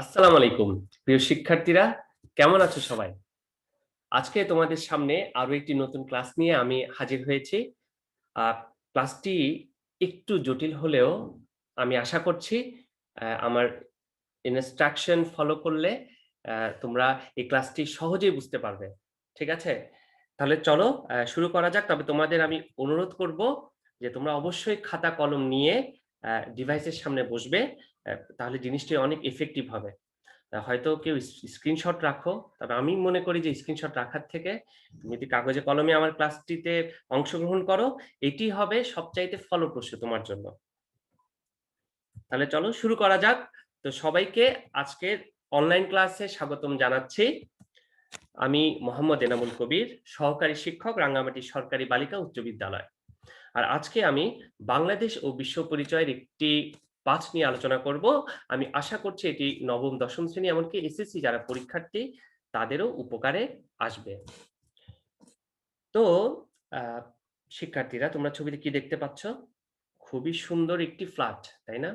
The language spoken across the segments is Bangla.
আসসালামু আলাইকুম প্রিয় শিক্ষার্থীরা, কেমন আছো সবাই? আজকে তোমাদের সামনে আরো একটি নতুন ক্লাস নিয়ে আমি হাজির হয়েছি। ক্লাসটি একটু জটিল হলেও আমি আশা করছি আমার ইনস্ট্রাকশন ফলো করলে তোমরা এই ক্লাসটি সহজেই বুঝতে পারবে। ঠিক আছে? তাহলে চলো শুরু করা যাক। তবে তোমাদের আমি অনুরোধ করব যে তোমরা অবশ্যই খাতা কলম নিয়ে ডিভাইসের সামনে বসবে। তাহলে জিনিসটি অনেক ইফেক্টিভ হবে। হয়তো কেউ স্ক্রিনশট রাখো। তবে আমি মনে করি যে স্ক্রিনশট রাখার থেকে তুমি যদি কাগজে কলমে আমার ক্লাসটিতে অংশগ্রহণ করো, এটি হবে সবচাইতে ফলপ্রসূ তোমার জন্য। তাহলে চলো শুরু করা যাক। তো সবাইকে আজকের অনলাইন ক্লাসে স্বাগতম জানাচ্ছি। আমি মোহাম্মদ এনামুল কবির, সহকারী শিক্ষক, রাঙ্গামাটি সরকারি বালিকা উচ্চ বিদ্যালয়। আর আজকে আমি বাংলাদেশ ও বিশ্ব পরিচয়ের একটি পাঠ নিয়ে আলোচনা করব। আমি আশা করছি এটি নবম দশম শ্রেণী এমনকি এসএসসি যারা পরীক্ষার্থী তাদেরও উপকারে আসবে। তো আহ, শিক্ষার্থীরা, তোমরা ছবিতে কি দেখতে পাচ্ছ? খুবই সুন্দর একটি ফ্ল্যাট, তাই না?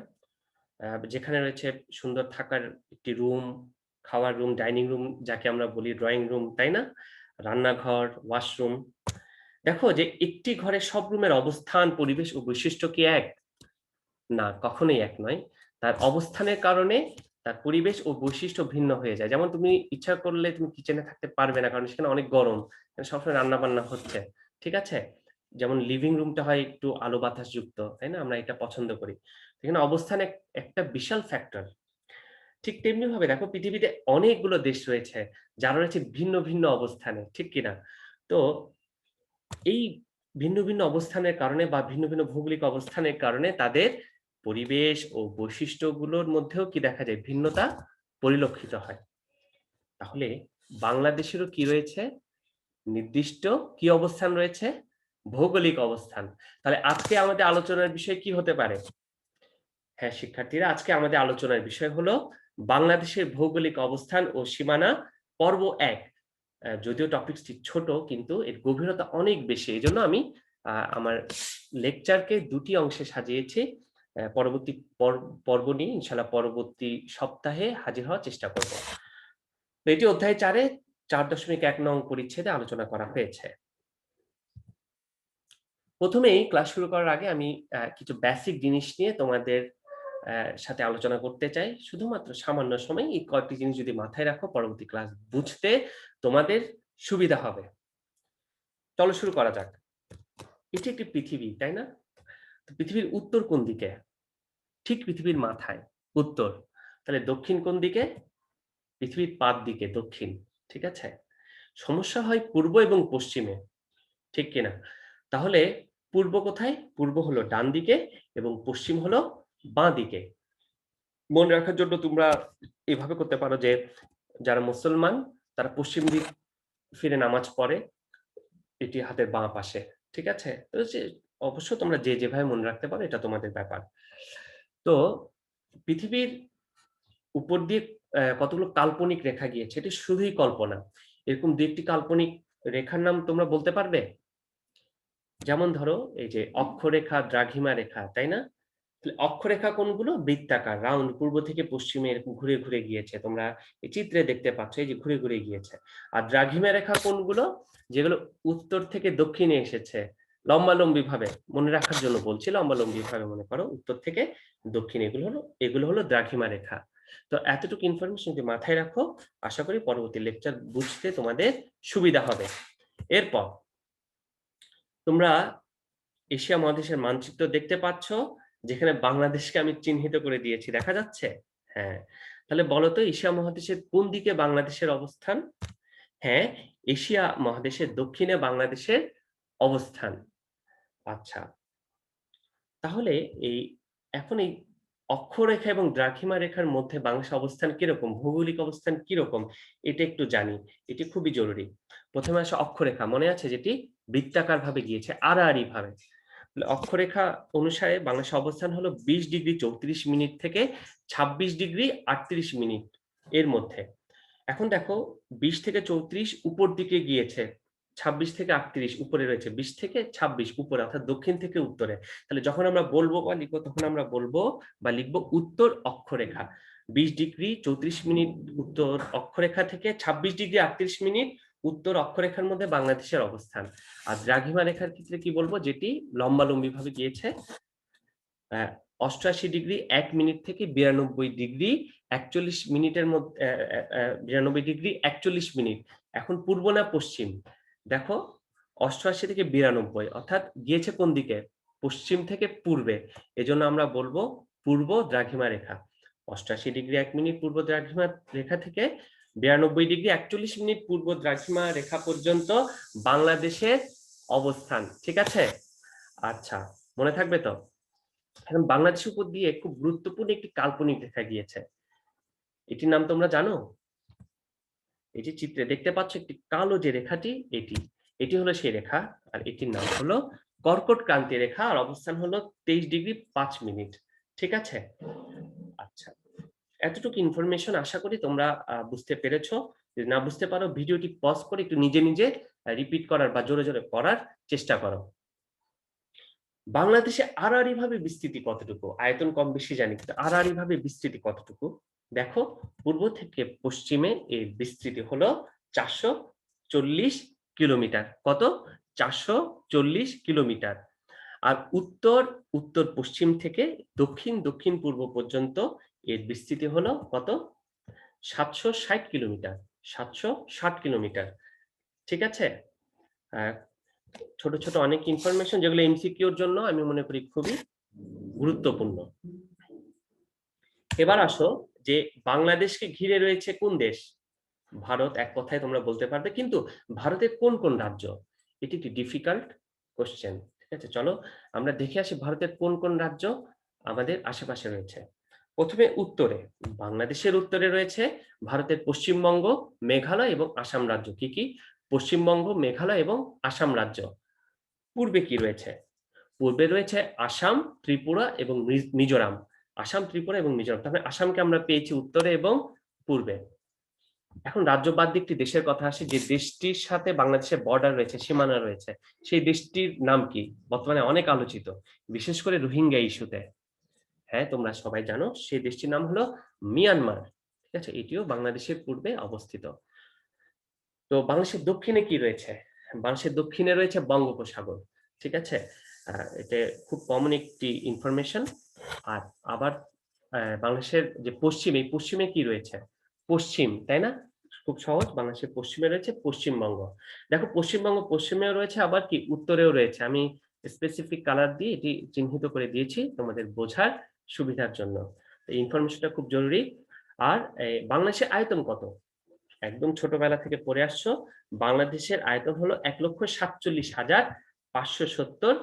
যেখানে রয়েছে সুন্দর থাকার একটি রুম, খাওয়ার রুম, ডাইনিং রুম যাকে আমরা বলি, ড্রয়িং রুম, তাই না? রান্নাঘর, ওয়াশরুম। দেখো যে একটি ঘরে সব রুমের অবস্থান, পরিবেশ ও বৈশিষ্ট্য কি এক? না, কখনোই এক নয়। তার অবস্থানের কারণে তার পরিবেশ ও বৈশিষ্ট্য ভিন্ন হয়ে যায়। যেমন তুমি ইচ্ছা করলে তুমি কিচেনে থাকতে পারবে না, কারণ সেখানে অনেক গরম, সবসময় রান্না বান্না হচ্ছে। ঠিক আছে? যেমন লিভিং রুমটা হয় একটু আলো বাতাস যুক্ত, তাই না? আমরা এটা পছন্দ করি। এখানে অবস্থান একটা বিশাল ফ্যাক্টর। ঠিক তেমনি ভাবে দেখো, পৃথিবীতে অনেকগুলো দেশ রয়েছে যারা রয়েছে ভিন্ন ভিন্ন অবস্থানে, ঠিক কিনা? তো এই ভিন্ন ভিন্ন অবস্থানের কারণে বা ভিন্ন ভিন্ন ভৌগোলিক অবস্থানের কারণে তাদের পরিবেশ ও বৈশিষ্ট্যগুলোর মধ্যেও কি দেখা যায়, ভিন্নতা পরিলক্ষিত হয়। তাহলে বাংলাদেশেরও কি রয়েছে? নির্দিষ্ট কি অবস্থান রয়েছে? ভৌগোলিক অবস্থান। তাহলে আজকে আমাদের আলোচনার বিষয় কি হতে পারে? হ্যাঁ শিক্ষার্থীরা, আজকে আমাদের আলোচনার বিষয় হলো বাংলাদেশের ভৌগোলিক অবস্থান ও সীমানা, পর্ব ১। যদিও টপিকটি ছোট কিন্তু এর গভীরতা অনেক বেশি। এজন্য আমি আমার লেকচারকে দুটি অংশে সাজিয়েছি। পরবর্তী পর্ব নিয়ে ইনশাআল্লাহ পরবর্তী সপ্তাহে হাজির হওয়ার চেষ্টা করব। তো এটি অধ্যায় ৪-এ ৪.১ নং পরিচ্ছেদে আলোচনা করা হয়েছে। প্রথমেই ক্লাস শুরু করার আগে আমি কিছু বেসিক জিনিস নিয়ে তোমাদের সাথে আলোচনা করতে চাই। শুধুমাত্র সামান্য সময় এই কয়েকটি জিনিস যদি মাথায় রাখো, পরবর্তী ক্লাস বুঝতে তোমাদের সুবিধা হবে। চলো শুরু করা যাক। এটি একটি পৃথিবী, তাই না? তো পৃথিবীর উত্তর কোন দিকে? ঠিক পৃথিবীর মাথায়, উত্তর। তাহলে দক্ষিণ কোন দিকে? পৃথিবীর পাদ দিকে, দক্ষিণ। ঠিক আছে? সমস্যা হয় পূর্ব এবং পশ্চিমে, ঠিক কিনা? তাহলে পূর্ব কোথায়? পূর্ব হলো ডান দিকে এবং পশ্চিম হলো বাঁ দিকে। মনে রাখার জন্য তোমরা এভাবে করতে পারো যে যারা মুসলমান তারা পশ্চিম দিক ফিরে নামাজ পড়ে, এটি হাতের বাঁ পাশে। ঠিক আছে? তো যে অবশ্য তোমরা যে যেভাবে মনে রাখতে পারো এটা তোমাদের ব্যাপার। তো পৃথিবীর উপর দিয়ে কতগুলো কাল্পনিক রেখা গিয়েছে, এটি শুধুই কল্পনা। এরকম ২-১ টি কাল্পনিক রেখার নাম তোমরা বলতে পারবে? যেমন ধরো এই যে অক্ষরেখা, দ্রাঘিমা রেখা, তাই না? তাহলে অক্ষরেখা কোনগুলো? বৃত্তাকার, রাউন্ড, পূর্ব থেকে পশ্চিমে এরকম ঘুরে ঘুরে গিয়েছে। তোমরা এই চিত্রে দেখতে পাচ্ছ, এই যে ঘুরে ঘুরে গিয়েছে। আর দ্রাঘিমা রেখা কোনগুলো? যেগুলো উত্তর থেকে দক্ষিণে এসেছে লম্বালম্বি ভাবে। মনে রাখার জন্য বলছি, লম্বালম্বি ভাবে মনে করো, উত্তর থেকে দক্ষিণ। এগুলো হলো দ্রাঘিমা রেখা। তো এতটুকু ইনফরমেশন যদি মাথায় রাখো, আশা করি পরবর্তী লেকচার বুঝতে তোমাদের সুবিধা হবে। এরপর তোমরা এশিয়া মহাদেশের মানচিত্র দেখতে পাচ্ছ, যেখানে বাংলাদেশকে আমি চিহ্নিত করে দিয়েছি, দেখা যাচ্ছে? হ্যাঁ। তাহলে বলো তো, এশিয়া মহাদেশের কোন দিকে বাংলাদেশের অবস্থান? হ্যাঁ, এশিয়া মহাদেশের দক্ষিণে বাংলাদেশের অবস্থান। আচ্ছা, তাহলে এই এখন এই অক্ষরেখা এবং দ্রাঘিমা রেখার মধ্যে বাংলাদেশের অবস্থান কিরকম, ভৌগোলিক অবস্থান কিরকম, এটা একটু জানি। এটি খুবই জরুরি। প্রথমে আসে অক্ষরেখা, মনে আছে? যেটি বৃত্তাকার ভাবে গিয়েছে, আড়াআড়ি ভাবে। অক্ষরেখা অনুসারে বাংলাদেশের অবস্থান হলো 20°34' থেকে 26°38' এর মধ্যে। এখন দেখো, 20 থেকে 34 উপর দিকে গিয়েছে, 26 থেকে 38 উপরে রয়েছে, 20 থেকে 26 উপরে, অর্থাৎ দক্ষিণ থেকে উত্তরে। তাহলে যখন আমরা বলবো বা লিখবো, তখন আমরা বলবো বা লিখবো উত্তর অক্ষরেখা। 20 ডিগ্রি 34 মিনিট উত্তর অক্ষরেখা থেকে 26 ডিগ্রি 38 মিনিট উত্তর অক্ষরেখার মধ্যে বাংলাদেশের অবস্থান। আর দ্রাঘিমা রেখার ক্ষেত্রে কি বলবো, যেটি লম্বালম্বি ভাবে গিয়েছে 88 ডিগ্রি 1 মিনিট থেকে 92 ডিগ্রি 41 মিনিটের মধ্যে 92 ডিগ্রি 41 মিনিট। এখন পূর্ব না পশ্চিম? দেখো 88 থেকে 92 অর্থাৎ গিয়েছে কোন দিকে? পশ্চিম থেকে পূর্বে। এজন্য আমরা বলবো পূর্ব দ্রাঘিমা রেখা। 88 ডিগ্রি 1 মিনিট পূর্ব দ্রাঘিমা রেখা থেকে 92 ডিগ্রি 41 মিনিট পূর্ব দ্রাঘিমা রেখা পর্যন্ত বাংলাদেশের অবস্থান। ঠিক আছে? আচ্ছা, মনে থাকবে তো? এখন বাংলাদেশের উপর দিয়ে খুব গুরুত্বপূর্ণ একটি কাল্পনিক রেখা গিয়েছে। এটির নাম তোমরা জানো? এই যে চিত্রে দেখতে পাচ্ছ একটি কালো যে রেখাটি, এটি হলো সেই রেখা। আর এটির নাম হলো কর্কট ক্রান্তি রেখা। আর অবস্থান হলো 23 ডিগ্রি 5 মিনিট। ঠিক আছে? আচ্ছা, এতটুকু ইনফরমেশন আশা করি তোমরা বুঝতে পেরেছো। যদি না বুঝতে পারো ভিডিওটি পজ করে একটু নিজে নিজে রিপিট করার বা জোরে জোরে পড়ার চেষ্টা করো। বাংলাদেশে আড়াআড়ি ভাবে বিস্তৃতি কতটুকু? আয়তন কম বেশি জানি, কিন্তু আড়াআড়ি ভাবে বিস্তৃতি কতটুকু? দেখো, পূর্ব থেকে পশ্চিমে এর বিস্তৃতি হলো 440 কিলোমিটার। কত? 440 কিলোমিটার। আর উত্তর উত্তর পশ্চিম থেকে দক্ষিণ দক্ষিণ পূর্ব পর্যন্ত এর বিস্তৃতি হলো কত? 760 কিলোমিটার। 760 কিলোমিটার। ঠিক আছে? ছোট ছোট অনেক ইনফরমেশন যেগুলো এমসিকিউর জন্য আমি মনে করি খুবই গুরুত্বপূর্ণ। এবার আসো যে বাংলাদেশকে ঘিরে রয়েছে কোন দেশ? ভারত, এক কথায় তোমরা বলতে পারবে, কিন্তু ভারতের কোন কোন রাজ্য? এটি একটি ডিফিকাল্ট কোশ্চেন। ঠিক আছে, চলো আমরা দেখে আসি ভারতের কোন কোন রাজ্য আমাদের আশেপাশে রয়েছে। প্রথমে উত্তরে, বাংলাদেশের উত্তরে রয়েছে ভারতের পশ্চিমবঙ্গ, মেঘালয় এবং আসাম রাজ্য। কি কি? পশ্চিমবঙ্গ, মেঘালয় এবং আসাম রাজ্য। পূর্বে কি রয়েছে? পূর্বে রয়েছে আসাম, ত্রিপুরা এবং মিজোরাম। আসাম, ত্রিপুরা এবং মিজোরাম। তাহলে আসামকে আমরা পেয়েছি উত্তরে এবং পূর্বে। এখন রাজ্য বাদ দিয়ে একটি দেশের কথা আসে, যে দেশটির সাথে বাংলাদেশের বর্ডার রয়েছে, সীমানা রয়েছে। সেই দেশটির নাম কি? বর্তমানে অনেক আলোচিত, বিশেষ করে রোহিঙ্গা ইস্যুতে। হ্যাঁ, তোমরা সবাই জানো সেই দেশটির নাম হলো মিয়ানমার। ঠিক আছে, এটিও বাংলাদেশের পূর্বে অবস্থিত। তো বাংলাদেশের দক্ষিণে কি রয়েছে? বাংলাদেশের দক্ষিণে রয়েছে বঙ্গোপসাগর। ঠিক আছে, এটা খুব কমন একটি ইনফরমেশন। আর আবার বাংলাদেশের যে পশ্চিমে, পশ্চিমে কি রয়েছে? পশ্চিম, তাই না? খুব সহজ, বাংলাদেশের পশ্চিমে রয়েছে পশ্চিমবঙ্গ। দেখো, পশ্চিমবঙ্গ পশ্চিমেও রয়েছে, আবার কি উত্তরেও রয়েছে। আমি স্পেসিফিক কালার দিয়ে এটি চিহ্নিত করে দিয়েছি তোমাদের বোঝার সুবিধার জন্য। এই ইনফরমেশনটা খুব জরুরি। আর বাংলাদেশের আয়তন কত? একদম ছোটবেলা থেকে পড়ে আসছো। বাংলাদেশের আয়তন হলো 1,47,570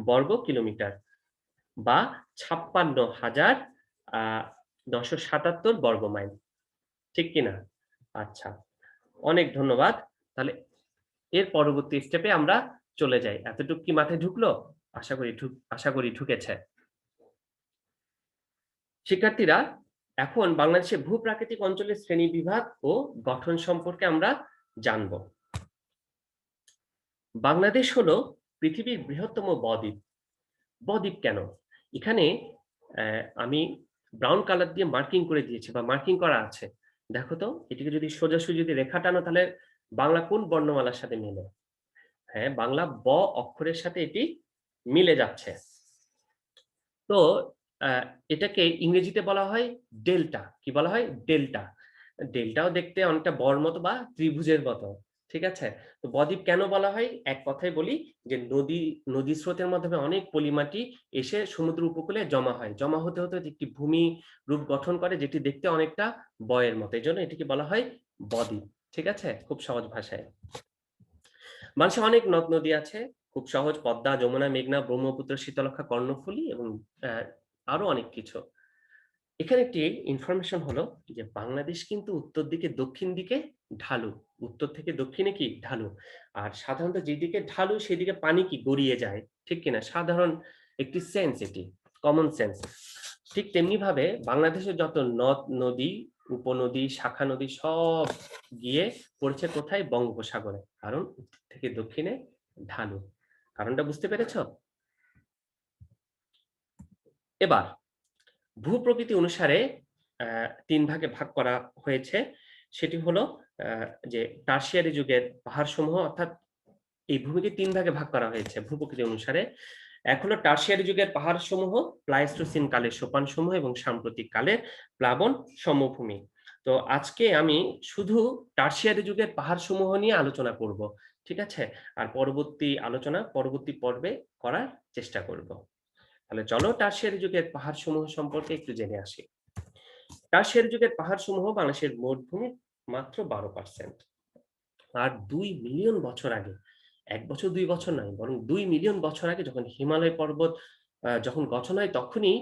বর্গ কিলোমিটার বা 56,977 বর্গ মাইল। ঠিক কিনা? আচ্ছা, অনেক ধন্যবাদ। তাহলে এর পরবর্তী স্টেপে আমরা চলে যাই। এতটুকু কি মাথায় ঢুকলো? আশা করি ঢুকেছে। শিক্ষার্থীরা, এখন বাংলাদেশের ভূপ্রাকৃতিক অঞ্চলের শ্রেণীবিভাগ ও গঠন সম্পর্কে আমরা জানব। বাংলাদেশ হলো পৃথিবীর বৃহত্তম বদ্বীপ। বদ্বীপ কেন? এখানে আমি ব্রাউন কালার দিয়ে মার্কিং করে দিয়েছি বা মার্কিং করা আছে। দেখো তো, এটিকে যদি সোজাসুজি যদি রেখা টানো তাহলে বাংলা কোন বর্ণমালার সাথে মেলে? হ্যাঁ, বাংলা ব অক্ষরের সাথে এটি মিলে যাচ্ছে। তো আহ, এটাকে ইংরেজিতে বলা হয় ডেল্টা। কি বলা হয়? ডেল্টা। ডেল্টাও দেখতে অনেকটা বর মতো বা ত্রিভুজের মতো। ঠিক আছে, তো বদ্বীপ কেন বলা হয়? এক কথায় বলি যে নদী স্রোতের মাধ্যমে অনেক পলিমাটি এসে সমুদ্র উপকূলে জমা হয়। জমা হতে হতে একটি ভূমি রূপ গঠন করে, যেটি দেখতে অনেকটা বয়ের মতো। এই জন্য এটিকে বলা হয় বদ্বীপ। ঠিক আছে, খুব সহজ ভাষায়। বাংলাদেশে অনেক নদ নদী আছে, খুব সহজ। পদ্মা, যমুনা, মেঘনা, ব্রহ্মপুত্র, শীতলক্ষা, কর্ণফুলী এবং আরো অনেক কিছু। এখানে একটি ইনফরমেশন হলো যে বাংলাদেশ কিন্তু উত্তর দিকে দক্ষিণ দিকে ঢালু। উত্তর থেকে দক্ষিণে কি ঢালু। আর সাধারণত যেদিকে ঢালু সেদিকে পানি কি গড়িয়ে যায়। ঠিক কিনা? সাধারণ একটি সেন্স, এটি কমন সেন্স। ঠিক তেমনি ভাবে বাংলাদেশের যত নদ নদী, উপনদী, শাখা নদী সব গিয়ে পড়ছে কোথায়? বঙ্গোপসাগরে। কারণ উত্তর থেকে দক্ষিণে ঢালু। কারণটা বুঝতে পেরেছ? এবার ভূপ্রকৃতি অনুসারে 3 ভাগে ভাগ করা হয়েছে। সেটি হলো যে টারশিয়ারি যুগের পাহাড়সমূহ, অর্থাৎ এই ভূমিকে ৩ ভাগে ভাগ করা হয়েছে ভূপ্রকৃতি অনুসারে। এক হলো টারশিয়ারি যুগের পাহাড়সমূহ, প্লাইস্টোসিন কালের সোপানসমূহ এবং সাম্প্রতিক কালের প্লাবন সমভূমি। তো আজকে আমি শুধু টারশিয়ারি যুগের পাহাড়সমূহ নিয়ে আলোচনা করব। ঠিক আছে? আর পরবর্তী আলোচনা পরবর্তী পর্বে করার চেষ্টা করব। তাহলে চলো টারশিয়ারি যুগের পাহাড়সমূহ সম্পর্কে একটু জেনে আসি। টারশিয়ারি যুগের পাহাড়সমূহ বাংলাদেশের মোট ভূমির মাত্র 12%। আর ২ মিলিয়ন বছর আগে, ১ বছর ২ বছর নয়, বরং ২ মিলিয়ন বছর আগে যখন হিমালয় পর্বত যখন গঠন হয়, তখনই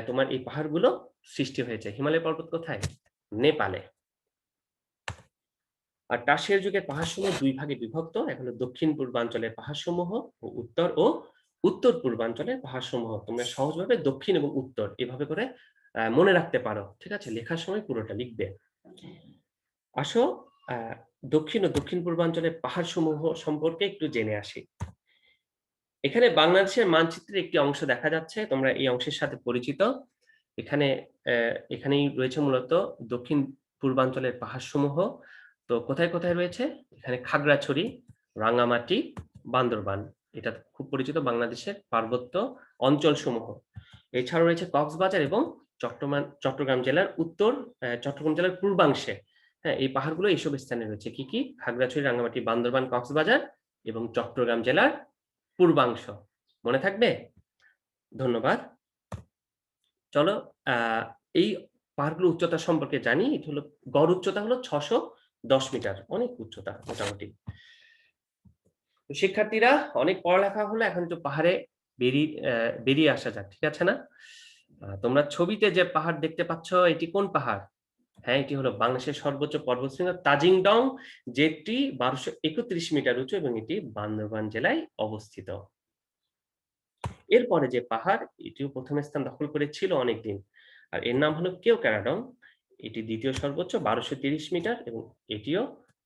তোমার এই পাহাড়গুলো সৃষ্টি হয়েছে। হিমালয় পর্বত কোথায়? নেপালে। আর টারশিয়ারি যুগের পাহাড়সমূহ ২ ভাগে বিভক্ত। এক হলো দক্ষিণ পূর্বাঞ্চলের পাহাড়সমূহ ও উত্তর পূর্বাঞ্চলের পাহাড়সমূহ। তোমরা সহজভাবে দক্ষিণ এবং উত্তর এভাবে করে মনে রাখতে পারো। ঠিক আছে? লেখার সময় পুরোটা লিখবে। আসো আ দক্ষিণ ও দক্ষিণ পূর্বাঞ্চলের পাহাড়সমূহ সম্পর্কে একটু জেনে আসি। এখানে বাংলাদেশের মানচিত্রের একটি অংশ দেখা যাচ্ছে। তোমরা এই অংশের সাথে পরিচিত। এখানে এখানেই রয়েছে মূলত দক্ষিণ পূর্বাঞ্চলের পাহাড়সমূহ। তো কোথায়, কোথায় রয়েছে? এখানে খাগড়াছড়ি, রাঙ্গামাটি, বান্দরবান। এটা খুব পরিচিত বাংলাদেশের পার্বত্য অঞ্চলসমূহ। এছাড়াও রয়েছে কক্সবাজার এবং চট্টগ্রাম জেলার চট্টগ্রাম জেলার পূর্বাংশে। হ্যাঁ, এই পাহাড়গুলো এইসব স্থানে রয়েছে। কি, কি? খাগড়াছড়ি, রাঙ্গামাটি, বান্দরবান, কক্সবাজার এবং চট্টগ্রাম জেলার পূর্বাংশ। মনে থাকবে? ধন্যবাদ। চলো আ এই পাহাড়গুলোর উচ্চতা সম্পর্কে জানি। এটা হলো গড় উচ্চতা হলো ৬১০ মিটার। অনেক উচ্চতা মোটামুটি। তো শিক্ষার্থীরা, অনেক পড়ালেখা হলো, এখন একটু পাহাড়ে বেরিয়ে আসা যাক। ঠিক আছে না? তোমরা ছবিতে যে পাহাড় দেখতে পাচ্ছ, এটি কোন পাহাড়? হ্যাঁ, এটি হলো বাংলাদেশের সর্বোচ্চ পর্বতশৃঙ্গ তাজিং ডং, যেটি ১২৩১ মিটার উঁচু এবং এটি বান্দরবান জেলায় অবস্থিত। এরপরে যে পাহাড়, এটিও ১ম স্থান দখল করেছিল অনেকদিন। আর এর নাম হলো কেওক্যারাডং। এটি ২য় সর্বোচ্চ ১২৩০ মিটার এবং এটিও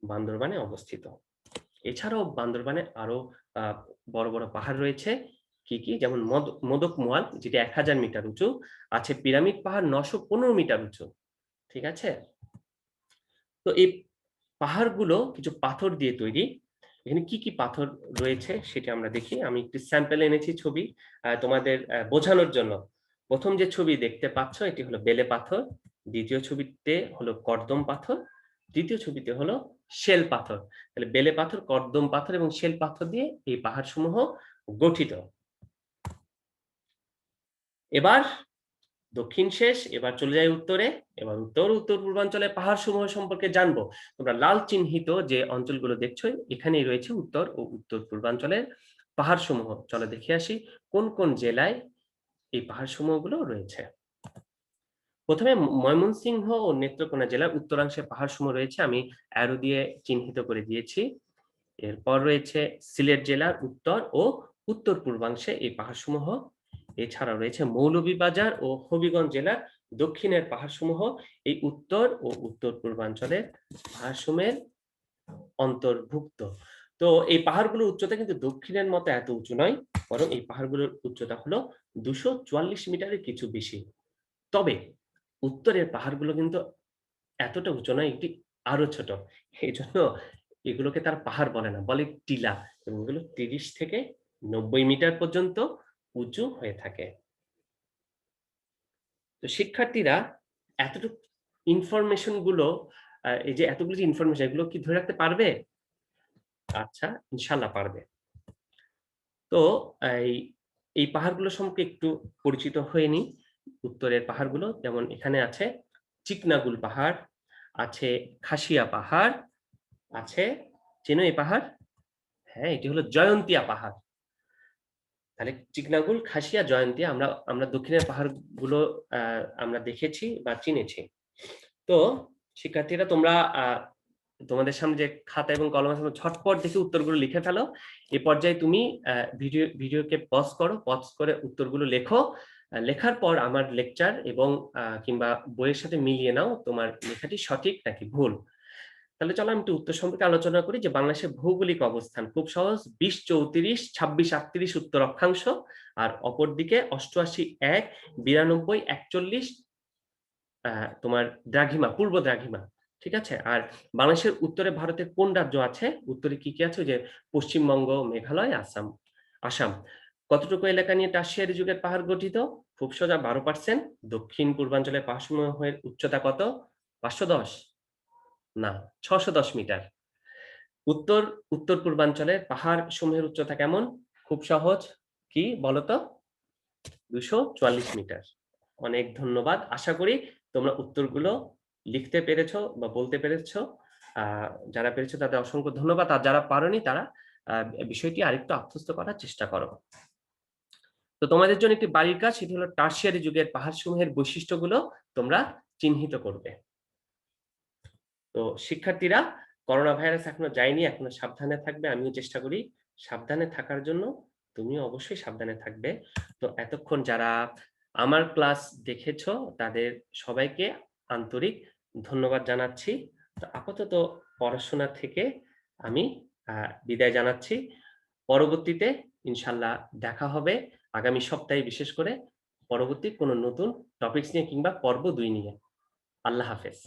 বান্দরবানে অবস্থিত। এছাড়াও বান্দরবানে আরো আ বড়, বড় পাহাড় রয়েছে। কি, কি? যেমন মোদক মোয়াল, যেটি ১০০০ মিটার উঁচু। আছে পিরামিড পাহাড় ৯১৫ মিটার উঁচু। ঠিক আছে? তো এই পাহাড়গুলো কিছু পাথর দিয়ে তৈরি। এখানে কি, কি পাথর রয়েছে সেটি আমরা দেখি। আমি একটি স্যাম্পল এনেছি ছবি তোমাদের বোঝানোর জন্য। ১ম যে ছবি দেখতে পাচ্ছ, এটি হলো বেলে পাথর। ২য় ছবিতে হলো কর্দম পাথর। ৩য় ছবিতে হলো শেল পাথর। তাহলে বেলে পাথর, কর্দম পাথর এবং শেল পাথর দিয়ে এই পাহাড়সমূহ গঠিত। এবার দক্ষিণ শেষ, এবার চলে যাই উত্তরে। এবার উত্তর পূর্বাঞ্চলের পাহাড়সমূহ সম্পর্কে জানবো। তোমরা লাল চিহ্নিত যে অঞ্চলগুলো দেখছো, এখানেই রয়েছে উত্তর ও উত্তর পূর্বাঞ্চলের পাহাড়সমূহ। চলো দেখে আসি কোন, কোন জেলায় এই পাহাড়সমূহগুলো রয়েছে। প্রথমে ময়মনসিংহ ও নেত্রকোনা জেলার উত্তরাংশে পাহাড়সমূহ রয়েছে। আমি অ্যারো দিয়ে চিহ্নিত করে দিয়েছি। এরপর রয়েছে সিলেট জেলার উত্তর ও উত্তর পূর্বাংশে এই পাহাড়সমূহ। এছাড়াও রয়েছে মৌলভীবাজার ও হবিগঞ্জ জেলার দক্ষিণের পাহাড়সমূহ এই উত্তর ও উত্তর পূর্বাঞ্চলের পাহাড়সমূহের অন্তর্ভুক্ত। তো এই পাহাড়গুলোর উচ্চতা কিন্তু দক্ষিণের মতো এত উঁচু নয়, বরং এই পাহাড়গুলোর উচ্চতা হলো ২৪৪ মিটারের কিছু বেশি। তবে উত্তরের পাহাড়গুলো কিন্তু এতটা উঁচু নয়, এটি আরো ছোট। এজন্য এগুলোকে তারা পাহাড় বলে না, বলে টিলা, এবং এগুলো ৩০ থেকে ৯০ মিটার পর্যন্ত উঁচু হয়ে থাকে। তো শিক্ষার্থীরা, এতটুক ইনফরমেশন গুলো এই যে এতগুলো যে ইনফরমেশন, এগুলো কি ধরে রাখতে পারবে? আচ্ছা, ইনশাআল্লাহ পারবে। তো এই এই পাহাড়গুলো সম্পর্কে একটু পরিচিত হয়ে নিই। উত্তরের পাহাড়গুলো যেমন এখানে আছে চিকনাগুল পাহাড়, আছে খাসিয়া পাহাড়, আছে, চেনো এই পাহাড়? হ্যাঁ, এটি হলো জয়ন্তিয়া পাহাড়। তাহলে চিকনাগুল, খাসিয়া, জয়ন্তিয়া আমরা আমরা দক্ষিণের পাহাড়গুলো আ আমরা দেখেছি বা চিনেছি। তো শিক্ষার্থীরা, তোমরা তোমাদের সামনে যে খাতা এবং কলম আছে, ঝটপট দেখে উত্তরগুলো লিখে ফেলো। এ পর্যায়ে তুমি ভিডিওকে পজ করো। পজ করে উত্তরগুলো লেখো। লেখার পর আমার লেকচার এবং কিংবা বইয়ের সাথে মিলিয়ে নাও তোমার লেখাটি সঠিক নাকি ভুল। তাহলে চলো আমি একটু উত্তর সম্পর্কে আলোচনা করি। যে বাংলাদেশের ভৌগোলিক অবস্থান খুব সহজ। ২০, ৩৪, ২৬, ৩৮ উত্তর অক্ষাংশ, আর অপরদিকে ৮৮, ১, ৯২, ৪১ তোমার দ্রাঘিমা, পূর্ব দ্রাঘিমা। ঠিক আছে? আর বাংলাদেশের উত্তরে ভারতের কোন রাজ্য আছে? উত্তরে কি, কি আছে? ওই যে পশ্চিমবঙ্গ, মেঘালয়, আসাম। কতটুকু এলাকা নিয়ে টারশিয়ারি যুগের পাহাড় গঠিত? খুব সোজা 12%। দক্ষিণ পূর্বাঞ্চলের পাহাড়সমূহের উচ্চতা কত? ৫১০? না, ৬১০ মিটার। উত্তর, উত্তর পূর্বাঞ্চলের পাহাড়সমূহের উচ্চতা কেমন? খুব সহজ। কি বলো তো? ২৪৪ মিটার। অনেক ধন্যবাদ। আশা করি তোমরা উত্তরগুলো লিখতে পেরেছো বা বলতে পেরেছো। আ যারা পেরেছো তাদের অসংখ্য ধন্যবাদ। আর যারা পারোনি তারা আ বিষয়টি আরেকটু আত্মস্থ করার চেষ্টা করো। তো তোমাদের জন্য একটি বাড়ির কাজ, সেটি হলো টারশিয়ারি যুগের পাহাড়সমূহের বৈশিষ্ট্যগুলো তোমরা চিহ্নিত করবে। তো শিক্ষার্থীরা, করোনা ভাইরাস এখনো যায়নি, এখনো সাবধানে থাকবে। আমিও চেষ্টা করি সাবধানে থাকার জন্য। তুমিও অবশ্যই সাবধানে থাকবে। তো এতক্ষণ যারা আমার ক্লাস দেখেছো তাদের সবাইকে আন্তরিক ধন্যবাদ জানাচ্ছি। তো আপাতত পড়াশোনা থেকে আমি বিদায় জানাচ্ছি। পরবর্তীতে ইনশাআল্লাহ দেখা হবে আগামী সপ্তাহে, বিশেষ করে পরবর্তী কোনো নতুন টপিকস নিয়ে কিংবা পর্ব ২ নিয়ে। আল্লাহ হাফেজ।